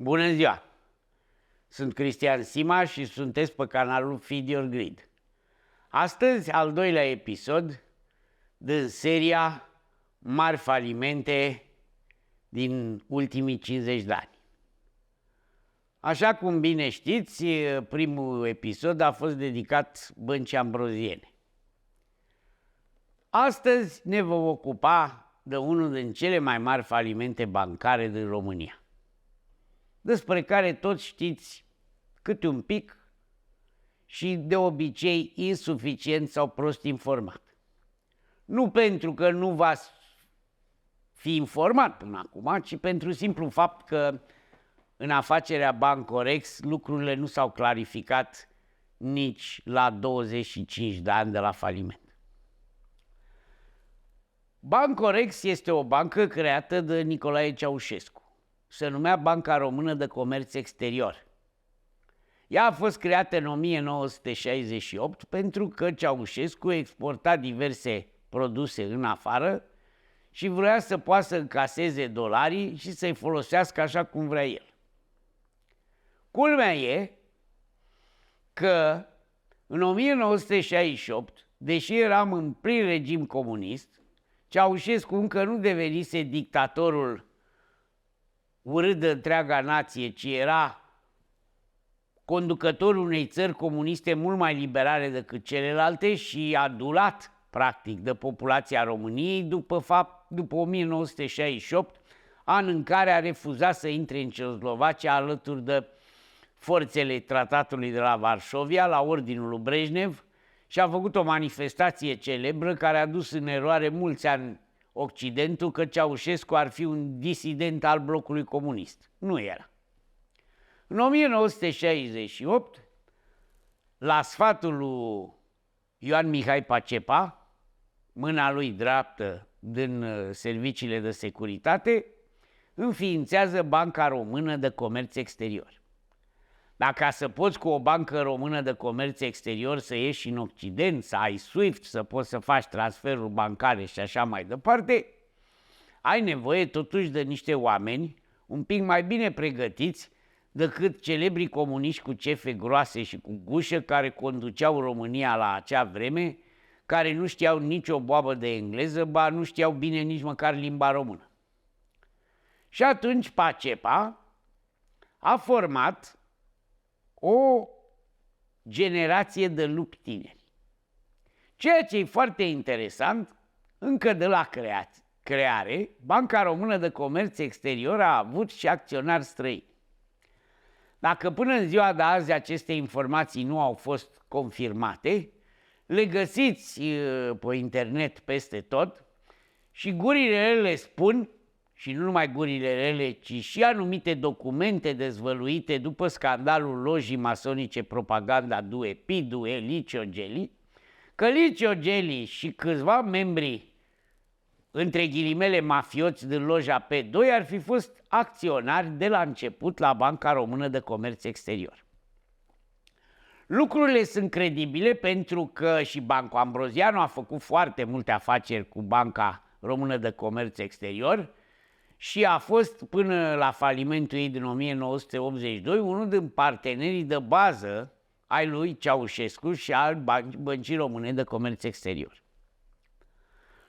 Bună ziua! Sunt Cristian Sima și sunteți pe canalul Feed Your Greed. Astăzi, al doilea episod din seria Mari falimente din ultimii 50 de ani. Așa cum bine știți, primul episod a fost dedicat Băncii Ambroziene. Astăzi ne vom ocupa de unul din cele mai mari falimente bancare din România, despre care toți știți câte un pic și de obicei insuficient sau prost informat. Nu pentru că nu v-ați fi informat până acum, ci pentru simplu fapt că în afacerea Bancorex lucrurile nu s-au clarificat nici la 25 de ani de la faliment. Bancorex este o bancă creată de Nicolae Ceaușescu. Se numea Banca Română de Comerț Exterior. Ea a fost creată în 1968 pentru că Ceaușescu exporta diverse produse în afară și vrea să poată să încaseze dolarii și să-i folosească așa cum vrea el. Culmea e că în 1968, deși eram în plin regim comunist, Ceaușescu încă nu devenise dictatorul urât de întreaga nație, ci era conducătorul unei țări comuniste mult mai liberale decât celelalte și adulat, practic, de populația României după 1968, an în care a refuzat să intre în Cehoslovacia alături de forțele tratatului de la Varșovia, la ordinul lui Brejnev, și a făcut o manifestație celebră care a dus în eroare mulți ani Occidentul că Ceaușescu ar fi un disident al blocului comunist. Nu era. În 1968, la sfatul lui Ioan Mihai Pacepa, mâna lui dreaptă din serviciile de securitate, înființează Banca Română de Comerț Exterior. Dar ca să poți cu o bancă română de comerț exterior să ieși în Occident, să ai SWIFT, să poți să faci transferuri bancare și așa mai departe, ai nevoie totuși de niște oameni un pic mai bine pregătiți decât celebrii comuniști cu cefe groase și cu gușă care conduceau România la acea vreme, care nu știau nicio boabă de engleză, ba nu știau bine nici măcar limba română. Și atunci Pacepa a format o generație de lupi tineri. Ceea ce e foarte interesant, încă de la creare, Banca Română de Comerț Exterior a avut și acționari străini. Dacă până în ziua de azi aceste informații nu au fost confirmate, le găsiți pe internet peste tot și gurile rele spun, și nu numai gurile rele, ci și anumite documente dezvăluite după scandalul lojii masonice Propaganda Due P2, Licio Gelli, că Licio Gelli și câțiva membri, între ghilimele mafioți din loja P2, ar fi fost acționari de la început la Banca Română de Comerț Exterior. Lucrurile sunt credibile pentru că și Banco Ambroziano a făcut foarte multe afaceri cu Banca Română de Comerț Exterior și a fost până la falimentul ei din 1982 unul din partenerii de bază ai lui Ceaușescu și al Băncii Române de Comerț Exterior.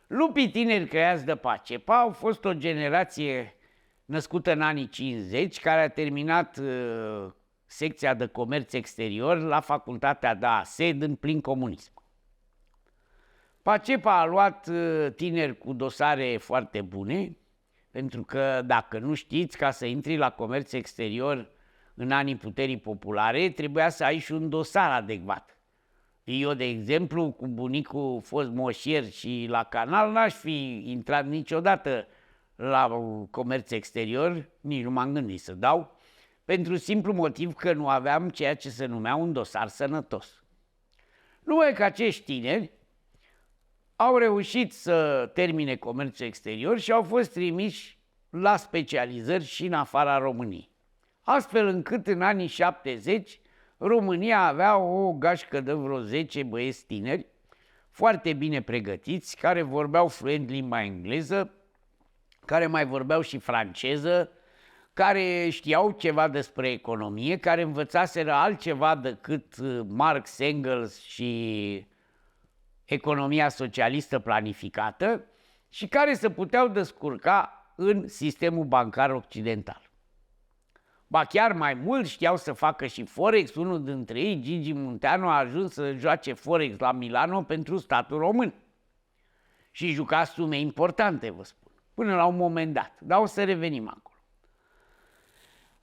Lupii tineri creați de Pacepa au fost o generație născută în anii 50, care a terminat secția de comerț exterior la facultatea de ASED în plin comunism. Pacepa a luat tineri cu dosare foarte bune, pentru că, dacă nu știți, ca să intri la comerț exterior în anii puterii populare, trebuia să ai și un dosar adecvat. Eu, de exemplu, cu bunicul fost moșier și la canal, n-aș fi intrat niciodată la comerț exterior, nici nu m-am gândit să dau, pentru simplu motiv că nu aveam ceea ce se numea un dosar sănătos. Numai că acești tineri au reușit să termine comerțul exterior și au fost trimiși la specializări și în afara României. Astfel încât în anii 70 România avea o gașcă de vreo 10 băieți tineri foarte bine pregătiți, care vorbeau fluent limba engleză, care mai vorbeau și franceză, care știau ceva despre economie, care învățaseră altceva decât Marx, Engels și economia socialistă planificată și care se puteau descurca în sistemul bancar occidental. Ba chiar mai mult, știau să facă și Forex. Unul dintre ei, Gigi Munteanu, a ajuns să joace Forex la Milano pentru statul român. Și juca sume importante, vă spun, până la un moment dat. Dar o să revenim acolo.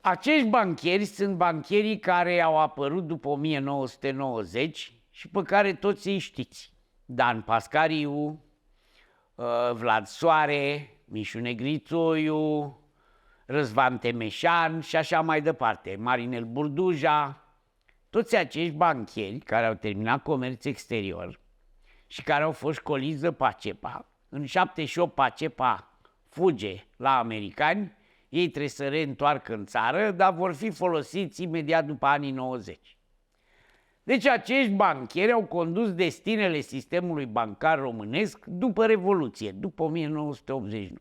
Acești bancheri sunt bancherii care au apărut după 1990 și pe care toți îi știți. Dan Pascariu, Vlad Soare, Mișu Negrițoiu, Răzvan Temeșan și așa mai departe, Marinel Burduja, toți acești bancheri care au terminat comerț exterior și care au fost școliți de Pacepa. În 78 Pacepa fuge la americani, ei trebuie să reîntoarcă în țară, dar vor fi folosiți imediat după anii 90. Deci acești bancheri au condus destinele sistemului bancar românesc după Revoluție, după 1989.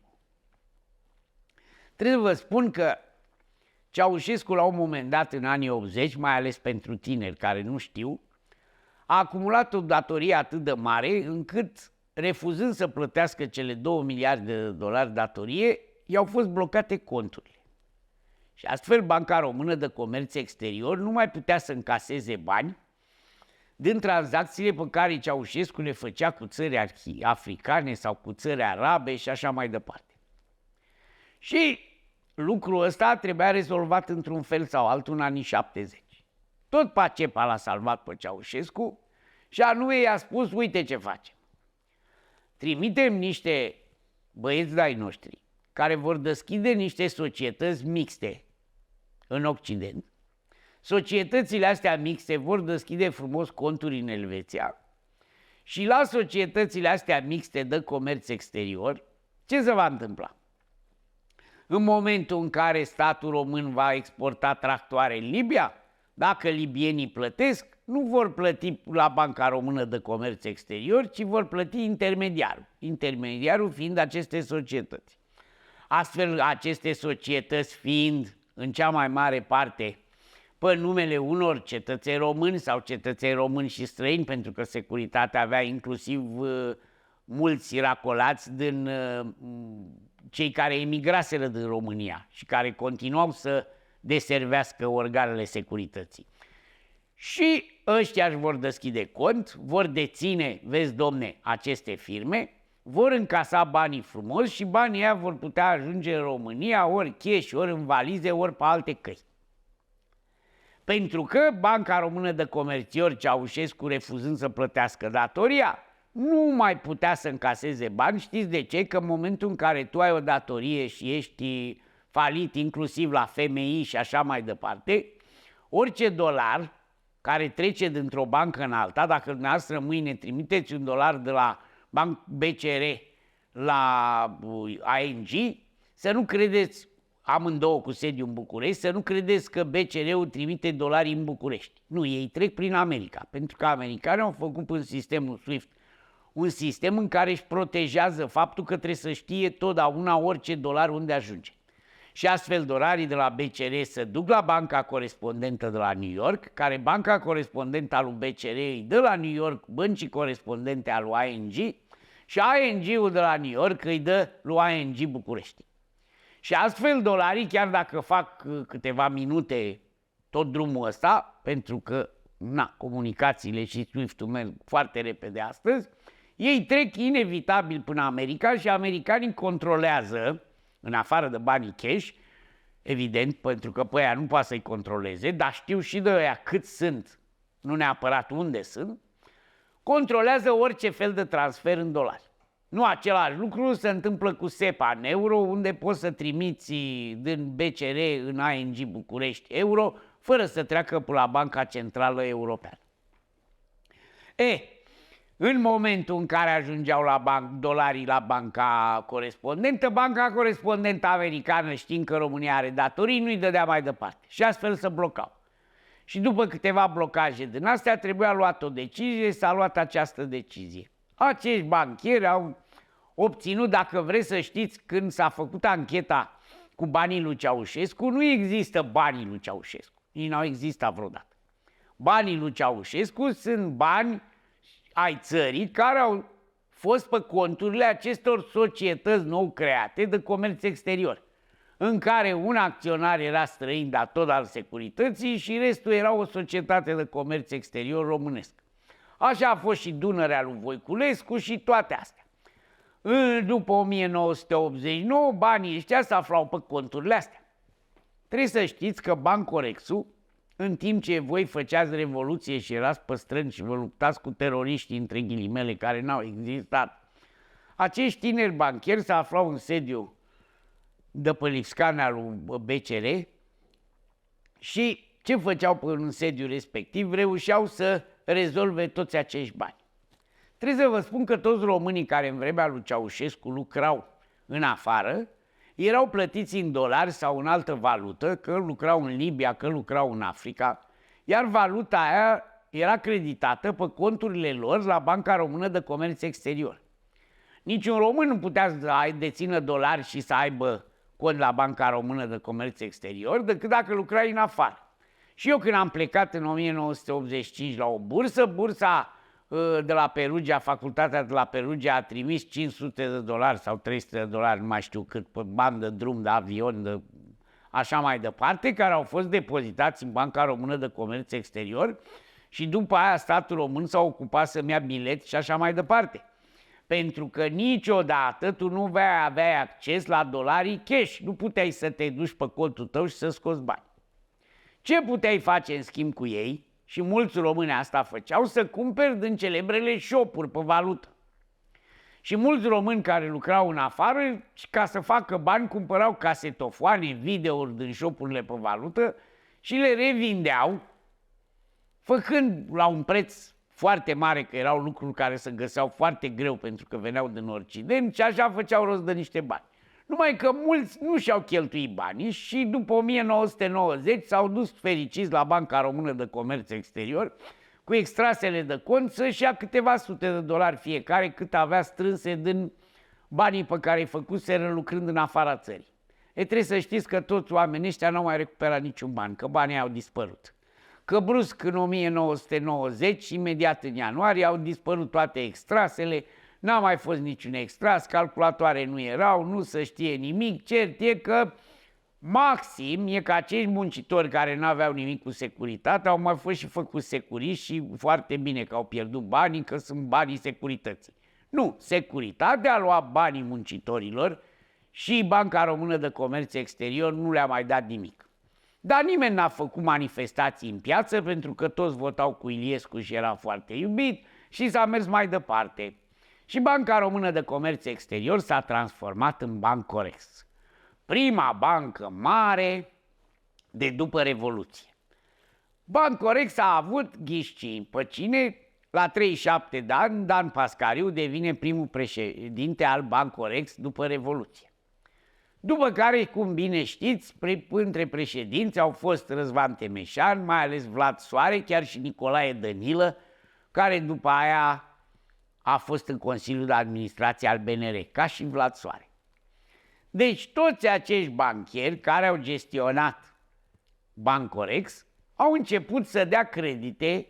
Trebuie să vă spun că Ceaușescu la un moment dat în anii 80, mai ales pentru tineri care nu știu, a acumulat o datorie atât de mare încât, refuzând să plătească cele 2 miliarde de dolari datorie, i-au fost blocate conturile. Și astfel Banca Română de Comerț Exterior nu mai putea să încaseze bani din tranzacțiile pe care Ceaușescu le făcea cu țări africane sau cu țări arabe și așa mai departe. Și lucrul ăsta trebuia rezolvat într-un fel sau altul în anii 70. Tot Pacepa l-a salvat pe Ceaușescu și anume i-a spus, uite ce facem. Trimitem niște băieți de-ai noștri care vor deschide niște societăți mixte în Occident. Societățile astea mixte vor deschide frumos conturi în Elveția și la societățile astea mixte de comerț exterior, ce se va întâmpla? În momentul în care statul român va exporta tractoare în Libia, dacă libienii plătesc, nu vor plăti la Banca Română de Comerț Exterior, ci vor plăti intermediarul. Intermediarul fiind aceste societăți. Astfel, aceste societăți fiind în cea mai mare parte pe numele unor cetățeni români sau cetățeni români și străini, pentru că securitatea avea inclusiv mulți racolați din cei care emigraseră din România și care continuau să deservească organele securității. Și ăștia își vor deschide cont, vor deține, vezi domne, aceste firme, vor încasa banii frumos și banii ăia vor putea ajunge în România ori cash, ori în valize, ori pe alte căi. Pentru că Banca Română de Comerțior, Ceaușescu refuzând să plătească datoria, nu mai putea să încaseze bani. Știți de ce? Că în momentul în care tu ai o datorie și ești falit inclusiv la FMI și așa mai departe, orice dolar care trece dintr-o bancă în alta, dacă dumneavoastră mâine trimiteți un dolar de la BCR la ING, să nu credeți, amândouă cu sediu în București, să nu credeți că BCR-ul trimite dolari în București. Nu, ei trec prin America, pentru că americanii au făcut în sistemul SWIFT un sistem în care își protejează faptul că trebuie să știe totdeauna orice dolar unde ajunge. Și astfel dolarii de la BCR se duc la banca corespondentă de la New York, care banca corespondentă a lui BCR îi dă la New York băncii corespondente a lui ING și ING-ul de la New York îi dă lui ING București. Și astfel dolarii, chiar dacă fac câteva minute tot drumul ăsta, pentru că comunicațiile și SWIFT-ul merg foarte repede astăzi, ei trec inevitabil până America și americanii controlează, în afară de banii cash, evident, pentru că pe aia nu poate să-i controleze, dar știu și de aia cât sunt, nu neapărat unde sunt, controlează orice fel de transfer în dolari. Nu același lucru se întâmplă cu SEPA în euro, unde poți să trimiți din BCR în ING București euro, fără să treacă pe la Banca Centrală Europeană. În momentul în care ajungeau dolarii la banca corespondentă americană, știind că România are datorii, nu-i dădea mai departe. Și astfel se blocau. Și după câteva blocaje din astea, trebuia luat o decizie, s-a luat această decizie. Acești banchieri au obținut, dacă vreți să știți, când s-a făcut ancheta cu banii lui Ceaușescu, nu există banii lui Ceaușescu. Ei n-au existat vreodată. Banii lui Ceaușescu sunt bani ai țării care au fost pe conturile acestor societăți nou create de comerț exterior, în care un acționar era străin, dar tot al securității, și restul era o societate de comerț exterior românesc. Așa a fost și Dunărea lui Voiculescu și toate astea. După 1989, banii ăștia se aflau pe conturile astea. Trebuie să știți că Bancorexul, în timp ce voi făceați revoluție și erați pe străzi și vă luptați cu teroriștii, între ghilimele, care n-au existat, acești tineri bancheri se aflau în sediu de pe Lipscanea lui BCR și ce făceau în sediul respectiv? Reușeau să rezolve toți acești bani. Trebuie să vă spun că toți românii care în vremea lui Ceaușescu lucrau în afară erau plătiți în dolari sau în altă valută, că lucrau în Libia, că lucrau în Africa, iar valuta aia era creditată pe conturile lor la Banca Română de Comerț Exterior. Niciun român nu putea să dețină dolari și să aibă cont la Banca Română de Comerț Exterior decât dacă lucrai în afară. Și eu când am plecat în 1985 la o bursă, bursa de la Perugia, facultatea de la Perugia a trimis $500 sau $300, nu mai știu cât, pe bani de drum, de avion, de așa mai departe, care au fost depozitați în Banca Română de Comerț Exterior și după aia statul român s-a ocupat să-mi ia bilet și așa mai departe. Pentru că niciodată tu nu aveai acces la dolarii cash, nu puteai să te duci pe contul tău și să scoți bani. Ce puteai face în schimb cu ei? Și mulți români asta făceau, să cumperi din celebrele shop-uri pe valută. Și mulți români care lucrau în afară, ca să facă bani, cumpărau casetofoane, videouri din shop-urile pe valută și le revindeau, făcând la un preț foarte mare, că erau lucruri care se găseau foarte greu pentru că veneau din Occident, și așa făceau rost de niște bani. Numai că mulți nu și-au cheltuit banii și după 1990 s-au dus fericiți la Banca Română de Comerț Exterior cu extrasele de cont să-și ia câteva sute de dolari fiecare cât avea strânse din banii pe care îi făcuseră lucrând în afara țării. Trebuie să știți că toți oamenii ăștia n-au mai recuperat niciun ban, că banii au dispărut. Că brusc în 1990, imediat în ianuarie, au dispărut toate extrasele, n-a mai fost niciun extras, calculatoare nu erau, nu se știe nimic. Cert e că maxim e că acești muncitori care n-aveau nimic cu securitate au mai fost și făcuți securiști și foarte bine că au pierdut banii, că sunt banii securității. Nu, securitatea a luat banii muncitorilor și Banca Română de Comerț Exterior nu le-a mai dat nimic. Dar nimeni n-a făcut manifestații în piață pentru că toți votau cu Iliescu și era foarte iubit și s-a mers mai departe. Și Banca Română de Comerț Exterior s-a transformat în Bancorex, prima bancă mare de după Revoluție. Bancorex a avut, ghiși pe cine, la 37 de ani, Dan Pascariu devine primul președinte al Bancorex după Revoluție. După care, cum bine știți, între președinți au fost Răzvan Temeșan, mai ales Vlad Soare, chiar și Nicolae Dănilă, care după aia a fost în Consiliul de Administrație al BNR, ca și Vlad Soare. Deci toți acești bancheri care au gestionat Bancorex au început să dea credite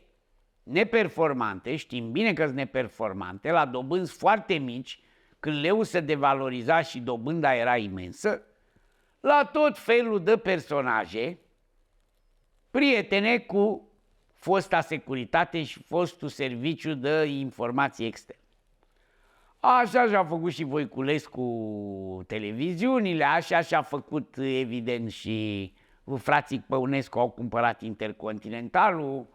neperformante, știm bine că sunt neperformante, la dobânzi foarte mici, când leul se devaloriza și dobânda era imensă, la tot felul de personaje prietene cu fosta securitate și fostul serviciu de informații externe. Așa și-a făcut și Voiculescu televiziunile, așa și-a făcut evident și frații Păunescu au cumpărat Intercontinentalul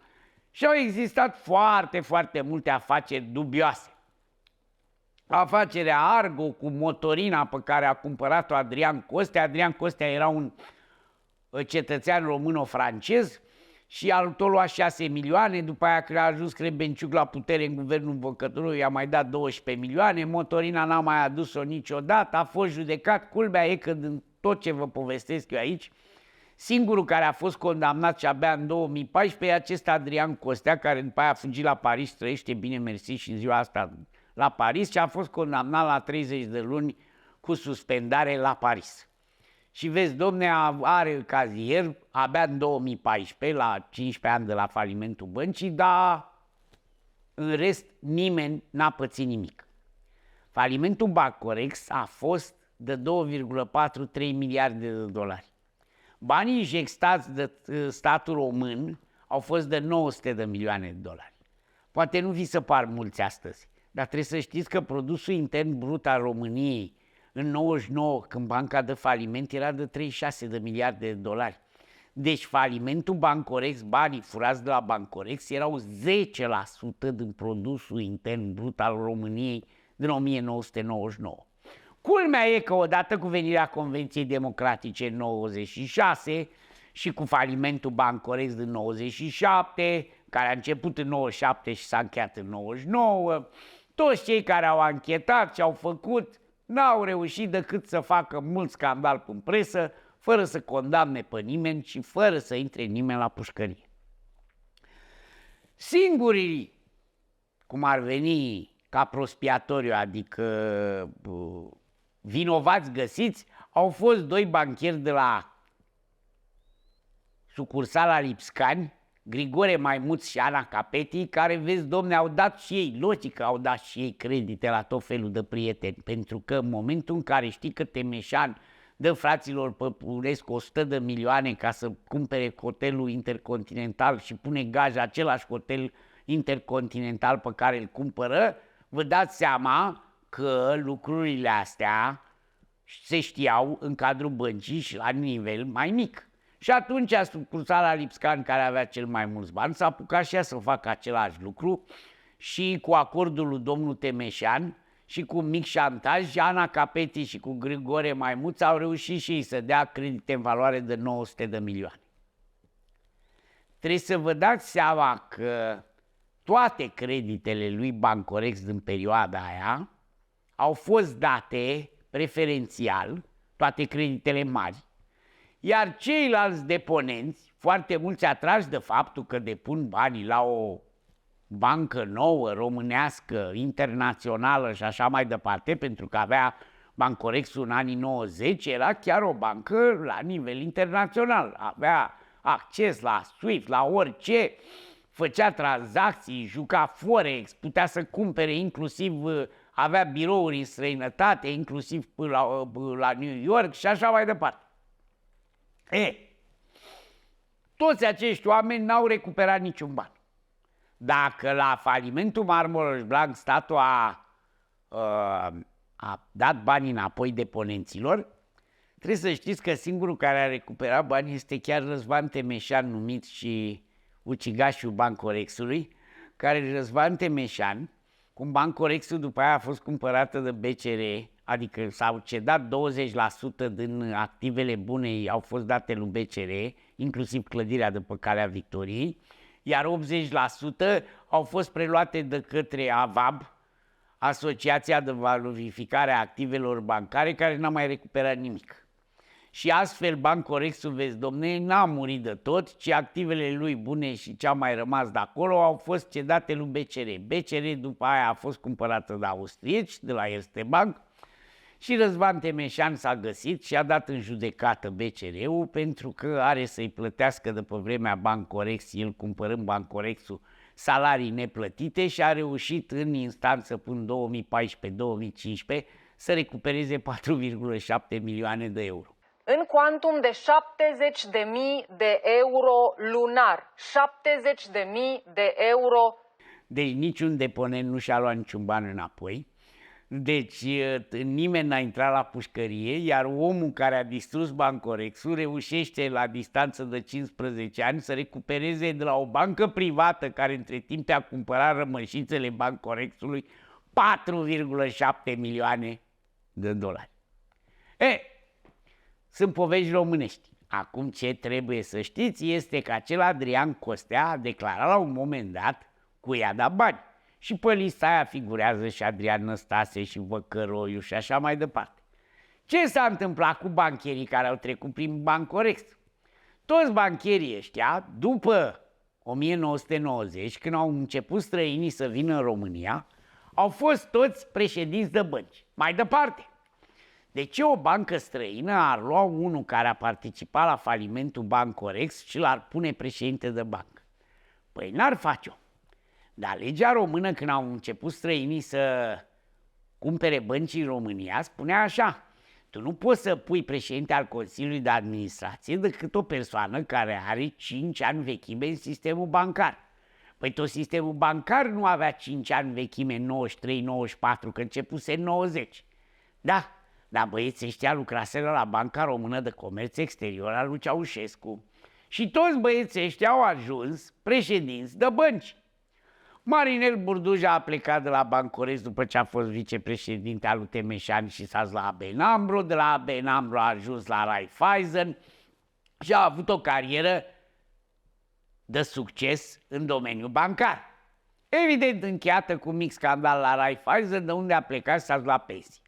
și au existat foarte, foarte multe afaceri dubioase. Afacerea Argo cu motorina pe care a cumpărat-o Adrian Costea. Adrian Costea era un cetățean româno-francez și a luat 6 milioane, după aia când a ajuns Crebenciuc la putere în guvernul Văcătorului i-a mai dat 12 milioane, motorina n-a mai adus-o niciodată, a fost judecat. Culmea e că din tot ce vă povestesc eu aici, singurul care a fost condamnat și abia în 2014 e acest Adrian Costea, care după aia a fugit la Paris, trăiește bine mersi și în ziua asta la Paris și a fost condamnat la 30 de luni cu suspendare la Paris. Și vezi, domne, are cazier abia în 2014, la 15 ani de la falimentul băncii, dar în rest nimeni n-a pățit nimic. Falimentul Bancorex a fost de 2,43 miliarde de dolari. Banii injectați de statul român au fost de 900 de milioane de dolari. Poate nu vi se par mulți astăzi, dar trebuie să știți că produsul intern brut al României în 99, când banca dă faliment, era de 36 de miliarde de dolari. Deci falimentul Bancorex, banii furați de la Bancorex, erau 10% din produsul intern brut al României din 1999. Culmea e că odată cu venirea Convenției Democratice în 96 și cu falimentul Bancorex din 97, care a început în 97 și s-a încheiat în 99, toți cei care au anchetat și au făcut n-au reușit decât să facă mult scandal în presă, fără să condamne pe nimeni și fără să intre nimeni la pușcărie. Singurii, cum ar veni ca prospiatoriu, adică vinovați găsiți, au fost doi bancheri de la sucursala Lipscani, Grigore Maimuț și Ana Capeti, care, vezi, domne, au dat și ei, logic au dat și ei credite la tot felul de prieteni, pentru că în momentul în care știi că Temeșan dă fraților Păpurescu 100 de milioane ca să cumpere hotelul Intercontinental și pune gaj același hotel Intercontinental pe care îl cumpără, vă dați seama că lucrurile astea se știau în cadrul băncii și la nivel mai mic. Și atunci sucursala Lipscan, care avea cel mai mulți bani, s-a apucat și ea să facă același lucru și cu acordul lui domnul Temeșan și cu mic șantaj, Ana Capeti și cu Grigore Maimuț au reușit și ei să dea credite în valoare de 900 de milioane. Trebuie să vă dați seama că toate creditele lui Bancorex din perioada aia au fost date preferențial, toate creditele mari, iar ceilalți deponenți, foarte mulți atrași de faptul că depun banii la o bancă nouă, românească, internațională și așa mai departe, pentru că avea Bancorexul în anii 90, era chiar o bancă la nivel internațional, avea acces la SWIFT, la orice, făcea tranzacții, juca Forex, putea să cumpere inclusiv, avea birouri în străinătate, inclusiv la New York și așa mai departe. Toți acești oameni n-au recuperat niciun ban. Dacă la falimentul Marmoroș Blanc statul a dat banii înapoi deponenților, trebuie să știți că singurul care a recuperat banii este chiar Răzvan Temeșan, numit și ucigașul Bancorexului, care Răzvan Temeșan, cum Bancorexul după aia a fost cumpărată de BCR, adică s-au cedat 20% din activele bune, au fost date lui BCR, inclusiv clădirea de pe Calea Victoriei, iar 80% au fost preluate de către AVAB, Asociația de Valorificare a Activelor Bancare, care n-a mai recuperat nimic. Și astfel Bancorexul, vezi, domne, n-a murit de tot, ci activele lui bune și ce a mai rămas de acolo au fost cedate lui BCR. BCR după aia a fost cumpărată de austrieci, de la Erste Bank, și Răzvan Temeșan s-a găsit și a dat în judecată BCR-ul pentru că are să-i plătească de pe vremea Bancorex, el cumpărând Bancorexul, salarii neplătite și a reușit în instanță până 2014-2015 să recupereze 4,7 milioane de euro. În cuantum de 70.000 de euro lunar. 70.000 de euro. Deci niciun deponent nu și-a luat niciun ban înapoi. Deci nimeni n-a intrat la pușcărie, iar omul care a distrus Bancorexul reușește la distanță de 15 ani să recupereze de la o bancă privată care între timp a cumpărat rămășițele Bancorexului 4,7 milioane de dolari. Sunt povești românești. Acum ce trebuie să știți este că acel Adrian Costea a declarat la un moment dat cu i-a dat bani. Și pe lista aia figurează și Adrian Năstase și Văcăroiu și așa mai departe. Ce s-a întâmplat cu bancherii care au trecut prin Bancorex? Toți bancherii ăștia, după 1990, când au început străinii să vină în România, au fost toți președinți de bănci. Mai departe, De ce o bancă străină ar lua unul care a participat la falimentul Bancorex și l-ar pune președinte de bancă? Păi n-ar face-o. Dar legea română, când au început străinii să cumpere bănci în România, spunea așa: tu nu poți să pui președinte al Consiliului de Administrație decât o persoană care are 5 ani vechime în sistemul bancar. Păi tot sistemul bancar nu avea 5 ani vechime în 93-94, că începuse în 90. Da, dar băieții ăștia lucraseră la Banca Română de Comerț Exterior al lui Ceaușescu. Și toți băieții ăștia au ajuns președinți de bănci. Marinel Burduja a plecat de la Bancorex după ce a fost vicepreședinte al lui Temeșani și s-a dus la ABN AMRO, de la ABN AMRO a ajuns la Raiffeisen și a avut o carieră de succes în domeniul bancar. Evident încheiată cu mic scandal la Raiffeisen, de unde a plecat și s-a dus la pensii.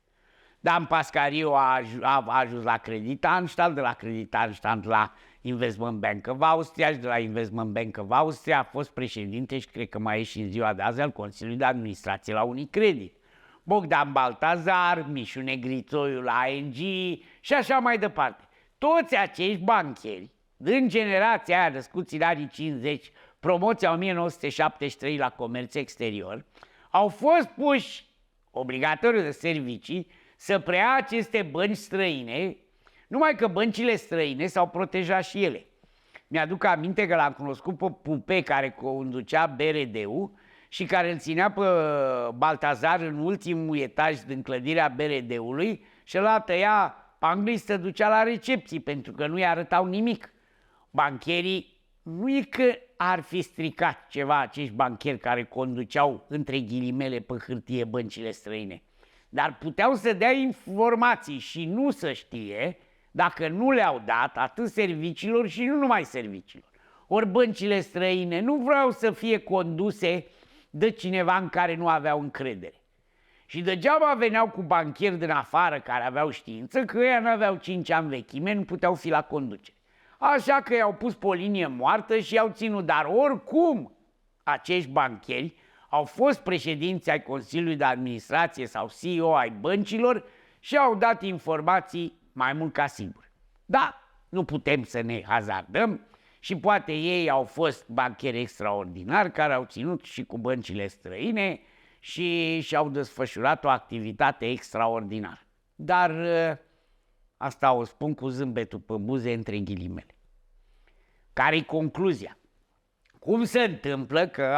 Dan Pascariu a ajuns la Creditanstalt, de la Creditanstalt la Investment Bank of Austria și de la Investment Bank of Austria a fost președinte și cred că mai e și în ziua de azi al Consiliului de Administrație la Unicredit. Bogdan Baltazar, Mișu Negritoiu la ING și așa mai departe. Toți acești bancheri, din generația aia născuți în anii 50, promoția 1973 la comerț exterior, au fost puși obligatoriu de servicii să preia aceste bănci străine, numai că băncile străine s-au protejat și ele. Mi-aduc aminte că l-am cunoscut pe Pupe, care conducea BRD-ul și care îl ținea pe Baltazar în ultimul etaj din clădirea BRD-ului și ăla tăia panglii, se ducea la recepții pentru că nu-i arătau nimic. Bancherii, nu e că ar fi stricat ceva acești bancheri care conduceau între ghilimele pe hârtie băncile străine, dar puteau să dea informații și nu să știe dacă nu le-au dat atât serviciilor și nu numai serviciilor. Ori băncile străine nu vreau să fie conduse de cineva în care nu aveau încredere. Și degeaba veneau cu bancheri din afară care aveau știință, că ei nu aveau 5 ani vechime, nu puteau fi la conducere. Așa că i-au pus pe o linie moartă și i-au ținut, dar oricum acești bancheri au fost președinți ai Consiliului de Administrație sau CEO ai băncilor și au dat informații mai mult ca sigur. Da, nu putem să ne hazardăm și poate ei au fost bancheri extraordinari care au ținut și cu băncile străine și și-au desfășurat o activitate extraordinară. Dar asta o spun cu zâmbetul pe buze între ghilimele. Care-i concluzia? Cum se întâmplă că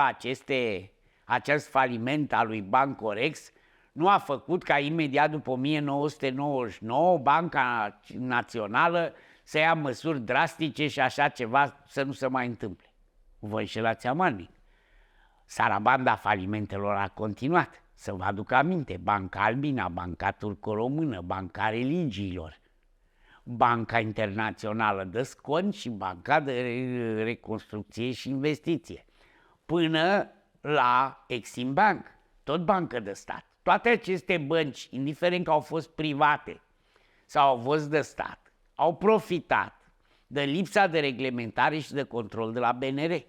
acest faliment al lui Bancorex nu a făcut ca imediat după 1999 Banca Națională să ia măsuri drastice și așa ceva să nu se mai întâmple? Vă înșelați amalnic. Sarabanda falimentelor a continuat. Să vă aduc aminte, Banca Albina, Banca Turco-Română, Banca Religiilor, Banca Internațională de Scont și Banca de Reconstrucție și Investiție, până la Exim Bank, tot bancă de stat. Toate aceste bănci, indiferent că au fost private sau au fost de stat, au profitat de lipsa de reglementare și de control de la BNR.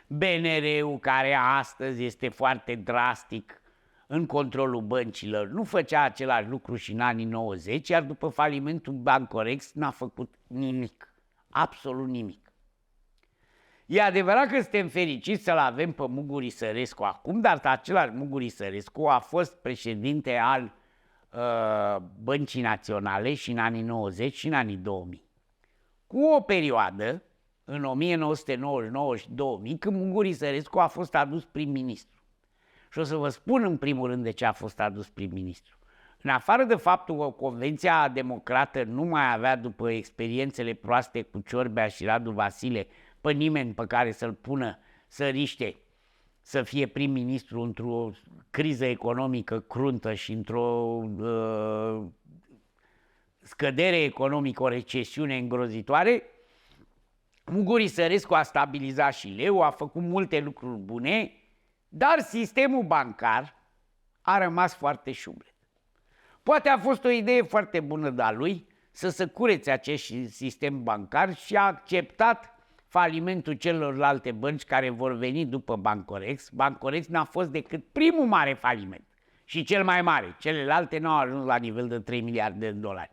BNR-ul, care astăzi este foarte drastic în controlul băncilor, nu făcea același lucru și în anii 90, iar după falimentul Bancorex n-a făcut nimic, absolut nimic. E adevărat că suntem fericiți să-l avem pe Muguri Sărescu acum, dar același Muguri Sărescu a fost președinte al Băncii Naționale și în anii 90 și în anii 2000. Cu o perioadă, în 1999 și 2000, când Muguri Sărescu a fost adus prim-ministru. Și o să vă spun în primul rând de ce a fost adus prim-ministru. În afară de faptul că Convenția Democrată nu mai avea, după experiențele proaste cu Ciorbea și Radu Vasile, pe nimeni pe care să-l pună să riște să fie prim-ministru într-o criză economică cruntă și într-o scădere economică, o recesiune îngrozitoare, Muguri Sărescu a stabilizat și leu, a făcut multe lucruri bune, dar sistemul bancar a rămas foarte șubred. Poate a fost o idee foarte bună de-a lui să se curețe acest sistem bancar și a acceptat falimentul celorlalte bănci care vor veni după Bancorex. Bancorex n-a fost decât primul mare faliment. și cel mai mare. Celelalte nu au ajuns la nivel de 3 miliarde de dolari.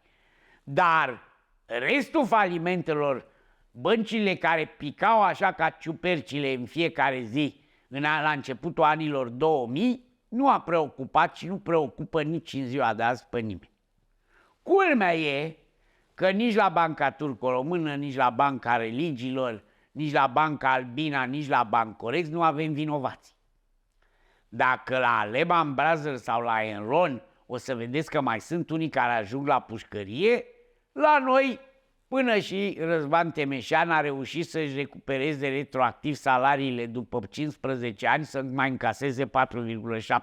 Dar restul falimentelor, băncile care picau așa ca ciupercile în fiecare zi la începutul anilor 2000, nu a preocupat și nu preocupă nici în ziua de azi pe nimeni. Culmea e că nici la Banca Turco-Română, nici la Banca Religiilor, nici la Banca Albina, nici la Bancorex nu avem vinovați. Dacă la Lehman Brothers sau la Enron o să vedeți că mai sunt unii care ajung la pușcărie, la noi până și Răzvan Temeșan a reușit să-și recupereze retroactiv salariile după 15 ani, să mai încaseze 4,7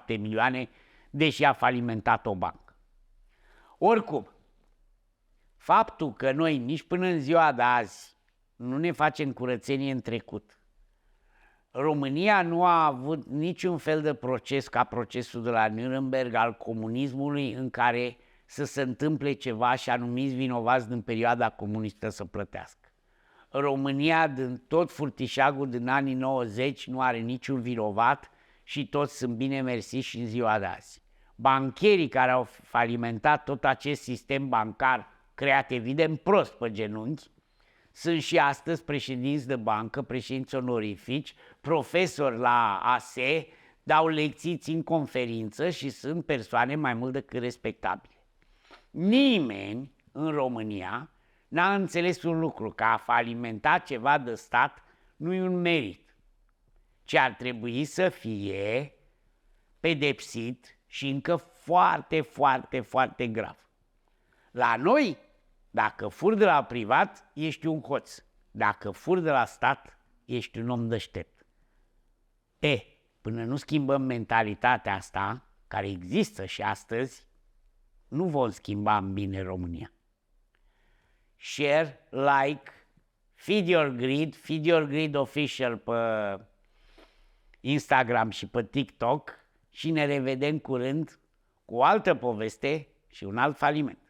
milioane, deși a falimentat o bancă. Oricum, faptul că noi nici până în ziua de azi nu ne facem curățenie în trecut, România nu a avut niciun fel de proces ca procesul de la Nuremberg al comunismului în care să se întâmple ceva și anumiți vinovați din perioada comunistă să plătească. România, din tot furtișagul din anii 90, nu are niciun vinovat și toți sunt bine mersi și în ziua de azi. Bancherii care au falimentat tot acest sistem bancar, creat evident prost pe genunchi, sunt și astăzi președinți de bancă, președinți onorifici, profesori la ASE, dau lecții, țin conferință și sunt persoane mai mult decât respectabile. Nimeni în România n-a înțeles un lucru, că a falimenta ceva de stat nu e un merit, ci ar trebui să fie pedepsit și încă foarte, foarte, foarte grav. La noi, dacă furi de la privat, ești un hoț. Dacă furi de la stat, ești un om deștept. Până nu schimbăm mentalitatea asta, care există și astăzi, nu vom schimba în bine România. Share, like, Feed Your Greed Official pe Instagram și pe TikTok și ne revedem curând cu o altă poveste și un alt faliment.